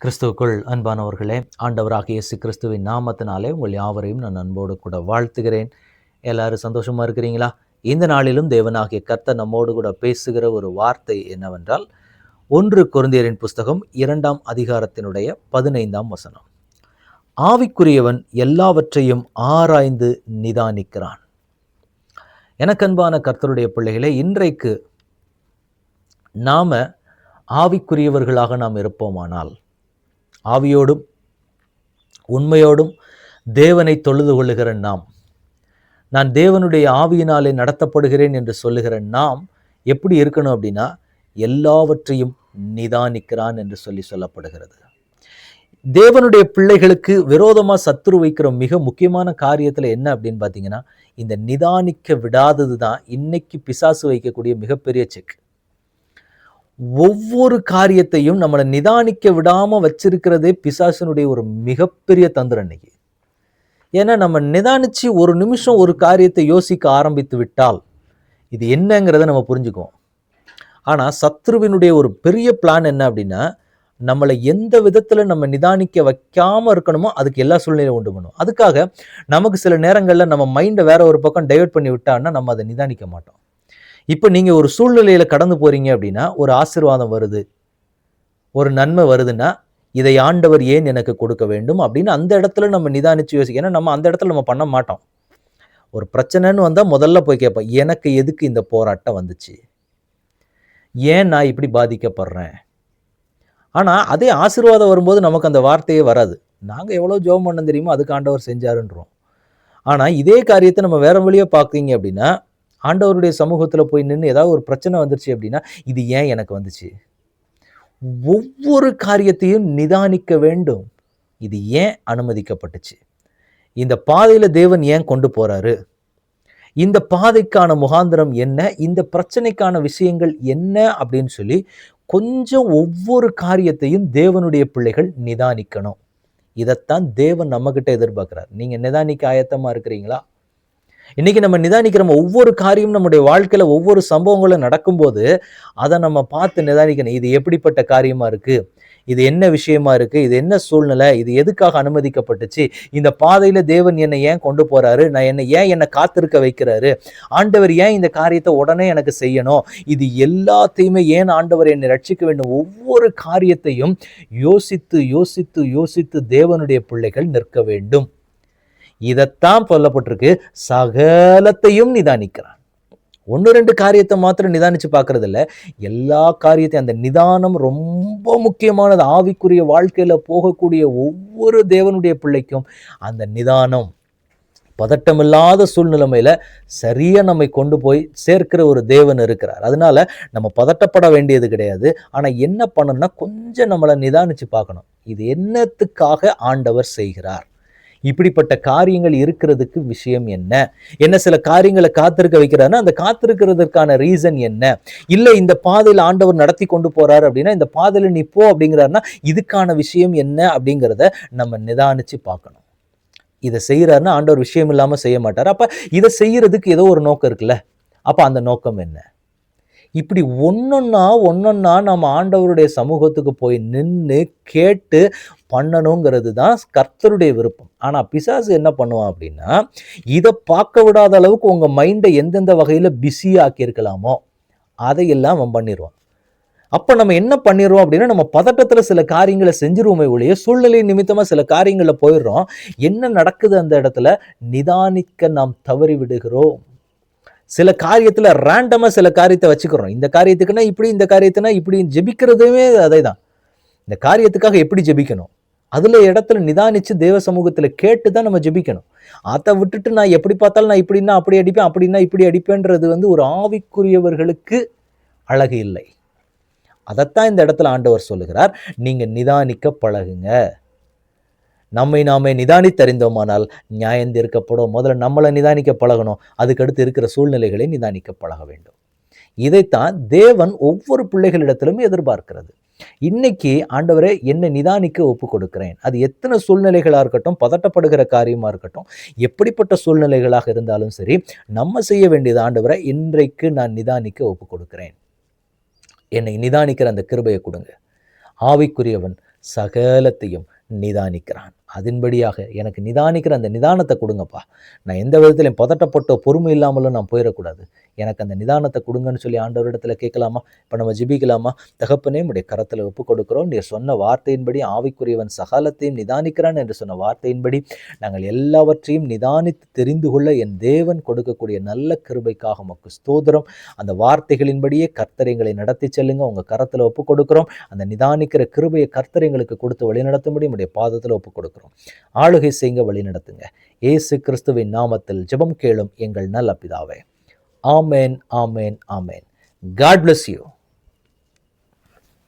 கிறிஸ்துவுக்குள் அன்பானவர்களே, ஆண்டவராகிய இயேசு கிறிஸ்துவின் நாமத்தினாலே உங்கள் யாவரையும் நான் அன்போடு கூட வாழ்த்துகிறேன். எல்லாரும் சந்தோஷமா இருக்கிறீங்களா? இந்த நாளிலும் தேவனாகிய கர்த்தர் நம்மோடு கூட பேசுகிற ஒரு வார்த்தை என்னவென்றால், 1 கொரிந்தியரின் புஸ்தகம் 2ஆம் அதிகாரத்தினுடைய 15ஆம் வசனம். ஆவிக்குரியவன் எல்லாவற்றையும் ஆராய்ந்து நிதானிக்கிறான். எனக்கன்பான கர்த்தருடைய பிள்ளைகளே, இன்றைக்கு நாம ஆவிக்குரியவர்களாக நாம் இருப்போமானால், ஆவியோடும் உண்மையோடும் தேவனை தொழுது கொள்ளுகிற நான் தேவனுடைய ஆவியினாலே நடத்தப்படுகிறேன் என்று சொல்லுகிற நாம் எப்படி இருக்கணும் அப்படின்னா, எல்லாவற்றையும் நிதானிக்கிறான் என்று சொல்லப்படுகிறது. தேவனுடைய பிள்ளைகளுக்கு விரோதமா சத்துரு வைக்கிற மிக முக்கியமான காரியத்துல என்ன அப்படின்னு பார்த்தீங்கன்னா, இந்த நிதானிக்க விடாதது தான் இன்னைக்கு பிசாசு வைக்கக்கூடிய மிகப்பெரிய செக். ஒவ்வொரு காரியத்தையும் நம்மளை நிதானிக்க விடாம வச்சிருக்கிறதே பிசாசனுடைய ஒரு மிகப்பெரிய தந்திரம் இன்னைக்கு. ஏன்னா நம்ம நிதானிச்சு ஒரு நிமிஷம் ஒரு காரியத்தை யோசிக்க ஆரம்பித்து விட்டால் இது என்னங்கிறத நம்ம புரிஞ்சுக்குவோம். ஆனா சத்ருவினுடைய ஒரு பெரிய பிளான் என்ன அப்படின்னா, நம்மளை எந்த விதத்துல நம்ம நிதானிக்க வைக்காம இருக்கணுமோ அதுக்கு எல்லா சூழ்நிலையும் உண்டு பண்ணும். அதுக்காக நமக்கு சில நேரங்கள்ல நம்ம மைண்டை வேற ஒரு பக்கம் டைவர்ட் பண்ணி விட்டான்னா நம்ம அதை நிதானிக்க மாட்டோம். இப்போ நீங்க ஒரு சூழ்நிலையில கடந்து போறீங்க அப்படின்னா, ஒரு ஆசீர்வாதம் வருது, ஒரு நன்மை வருதுன்னா, இதை ஆண்டவர் ஏன் எனக்கு கொடுக்க வேண்டும் அப்படின்னு அந்த இடத்துல நம்ம நிதானிச்சு யோசிக்க. ஏன்னா நம்ம அந்த இடத்துல நம்ம பண்ண மாட்டோம். ஒரு பிரச்சனைன்னு வந்தா முதல்ல போய் கேட்போம், எனக்கு எதுக்கு இந்த போராட்டம் வந்துச்சு, ஏன் நான் இப்படி பாதிக்கப்படுறேன். ஆனா அதே ஆசீர்வாதம் வரும்போது நமக்கு அந்த வார்த்தையே வராது. நாங்க எவ்வளவு ஜெபம் பண்ண தெரியுமோ அதுக்கு ஆண்டவர் செஞ்சாருன்றோம். ஆனா இதே காரியத்தை நம்ம வேற வழியா பார்த்தீங்க அப்படின்னா, ஆண்டவருடைய சமூகத்தில் போய் நின்று ஏதாவது ஒரு பிரச்சனை வந்துருச்சு அப்படின்னா, இது ஏன் எனக்கு வந்துச்சு. ஒவ்வொரு காரியத்தையும் நிதானிக்க வேண்டும். இது ஏன் அனுமதிக்கப்பட்டுச்சு, இந்த பாதையில தேவன் ஏன் கொண்டு போறாரு, இந்த பாதைக்கான முகாந்திரம் என்ன, இந்த பிரச்சனைக்கான விஷயங்கள் என்ன அப்படின்னு சொல்லி கொஞ்சம் ஒவ்வொரு காரியத்தையும் தேவனுடைய பிள்ளைகள் நிதானிக்கணும். இதைத்தான் தேவன் நம்ம கிட்ட எதிர்பார்க்கிறார். நீங்க நிதானிக்க ஆயத்தமா இருக்கிறீங்களா? இன்னைக்கு நம்ம நிதானிக்கிற ஒவ்வொரு காரியம் நம்முடைய வாழ்க்கையில ஒவ்வொரு சம்பவங்களும் நடக்கும்போது அதை நம்ம பார்த்து நிதானிக்கணும். இது எப்படிப்பட்ட காரியமா இருக்கு, இது என்ன விஷயமா இருக்கு, இது என்ன சூழ்நிலை, இது எதுக்காக அனுமதிக்கப்பட்டுச்சு, இந்த பாதையில தேவன் என்னை ஏன் கொண்டு போறாரு, என்னை காத்திருக்க வைக்கிறாரு, ஆண்டவர் ஏன் இந்த காரியத்தை உடனே எனக்கு செய்யணும், இது எல்லாத்தையுமே ஏன் ஆண்டவர் என்னை ரட்சிக்க வேண்டும். ஒவ்வொரு காரியத்தையும் யோசித்து யோசித்து யோசித்து தேவனுடைய பிள்ளைகள் நிற்க வேண்டும். இதைத்தான் சொல்லப்பட்டிருக்கு, சகலத்தையும் நிதானிக்கிறான். 1-2 காரியத்தை மாத்திரம் நிதானிச்சு பார்க்கறது இல்லை, எல்லா காரியத்தையும். அந்த நிதானம் ரொம்ப முக்கியமானது. ஆவிக்குரிய வாழ்க்கையில போகக்கூடிய ஒவ்வொரு தேவனுடைய பிள்ளைக்கும் அந்த நிதானம் பதட்டமில்லாத சூழ்நிலைமையில சரியா நம்மை கொண்டு போய் சேர்க்கிற ஒரு தேவன் இருக்கிறார். அதனால நம்ம பதட்டப்பட வேண்டியது கிடையாது. ஆனா என்ன பண்ணணும்னா, கொஞ்சம் நம்மளை நிதானிச்சு பார்க்கணும். இது என்னத்துக்காக ஆண்டவர் செய்கிறார், இப்படிப்பட்ட காரியங்கள் இருக்கிறதுக்கு விஷயம் என்ன சில காரியங்களை காத்திருக்க வைக்கிறாருன்னா அந்த காத்திருக்கிறதுக்கான ரீசன் என்ன, இல்ல இந்த பாதையில ஆண்டவர் நடத்தி கொண்டு போறாரு அப்படின்னா இந்த பாதையில நீ போ அப்படிங்கிறாருன்னா இதுக்கான விஷயம் என்ன அப்படிங்கிறத நம்ம நிதானிச்சு பார்க்கணும். இதை செய்யறாருன்னா ஆண்டவர் விஷயம் இல்லாம செய்ய மாட்டார். அப்ப இதை செய்யறதுக்கு ஏதோ ஒரு நோக்கம் இருக்குல்ல, அப்ப அந்த நோக்கம் என்ன. இப்படி ஒன்னொன்னா நம்ம ஆண்டவருடைய சமூகத்துக்கு போய் நின்று கேட்டு பண்ணணுங்கிறது தான் கர்த்தருடைய விருப்பம். ஆனா பிசாசு என்ன பண்ணுவான் அப்படின்னா, இதை பார்க்க விடாத அளவுக்கு உங்க மைண்டை எந்தெந்த வகையில பிஸி ஆக்கி இருக்கலாமோ அதையெல்லாம் அவன் பண்ணிடுவான். அப்ப நம்ம என்ன பண்ணிடுறோம் அப்படின்னா, நம்ம பதட்டத்துல சில காரியங்களை செஞ்சிருவோமே ஒழிய சூழ்நிலை நிமித்தமா சில காரியங்களை போயிடுறோம். என்ன நடக்குது அந்த இடத்துல, நிதானிக்க நாம் தவறி விடுகிறோம். சில காரியத்துல ரேண்டமா சில காரியத்தை வச்சுக்கிறோம். இந்த காரியத்துக்குன்னா இப்படி, இந்த காரியத்துனா இப்படி. ஜெபிக்கிறதுமே அதே தான். இந்த காரியத்துக்காக எப்படி ஜெபிக்கணும், அதுல இடத்துல நிதானிச்சு தேவ சமூகத்துல கேட்டுதான் நம்ம ஜெபிக்கணும். அதை விட்டுட்டு நான் எப்படி பார்த்தாலும் நான் இப்படின்னா அப்படி அடிப்பேன், அப்படின்னா இப்படி அடிப்பேன்றது ஒரு ஆவிக்குரியவர்களுக்கு அழகு இல்லை. அதைத்தான் இந்த இடத்துல ஆண்டவர் சொல்லுகிறார், நீங்க நிதானிக்க பழகுங்க. நம்மை நாமே நிதானித்தறிந்தோமானால் நியாயம் தீர்க்கப்படும். முதல்ல நம்மளை நிதானிக்க பழகணும், அதுக்கடுத்து இருக்கிற சூழ்நிலைகளை நிதானிக்க பழக வேண்டும். இதைத்தான் தேவன் ஒவ்வொரு பிள்ளைகளிடத்திலும் எதிர்பார்க்கிறது. இன்னைக்கு ஆண்டவரே என்னை நிதானிக்க ஒப்பு கொடுக்கிறேன். அது எத்தனை சூழ்நிலைகளா இருக்கட்டும், பதட்டப்படுகிற காரியமா இருக்கட்டும், எப்படிப்பட்ட சூழ்நிலைகளாக இருந்தாலும் சரி, நம்ம செய்ய வேண்டியது, ஆண்டவரை இன்றைக்கு நான் நிதானிக்க ஒப்பு கொடுக்கிறேன், என்னை நிதானிக்கிற அந்த கிருபையை கொடுங்க. ஆவிக்குரியவன் சகலத்தையும் நிதானிக்கிறான். அதன்படியாக எனக்கு நிதானிக்கிற அந்த நிதானத்தை கொடுங்கப்பா. நான் எந்த விதத்திலையும் பதட்டப்பட்டோ பொறுமை இல்லாமலும் நான் போயிடக்கூடாது. எனக்கு அந்த நிதானத்தை கொடுங்கன்னு சொல்லி ஆண்டவரிடத்துல கேட்கலாமா? இப்போ நம்ம ஜெபிக்கலாமா? தகப்பனே, உம்முடைய கரத்தில் ஒப்பு கொடுக்கிறோம். நீர் சொன்ன வார்த்தையின்படி ஆவிக்குரியவன் சகலத்தையும் நிதானிக்கிறான் என்று சொன்ன வார்த்தையின்படி நாங்கள் எல்லாவற்றையும் நிதானித்து தெரிந்து கொள்ள என் தேவன் கொடுக்கக்கூடிய நல்ல கிருபைக்காக உமக்கு ஸ்தோத்திரம். அந்த வார்த்தைகளின்படியே கர்த்தர் எங்களை நடத்தி செல்லுங்க. உங்கள் கரத்தில் ஒப்பு கொடுக்கிறோம். அந்த நிதானிக்கிற கிருபையை கர்த்தர் எங்களுக்கு கொடுத்து வழிநடத்தும்படி உம்முடைய பாதத்தில் ஒப்பு கொடுக்கிறோம். ஆளுகை செய்யுங்க, வழி நடத்துங்க. இயேசு கிறிஸ்துவின் நாமத்தில் ஜெபம் கேளும் எங்கள் நல்ல பிதாவே. ஆமேன், ஆமேன், ஆமேன். God bless you.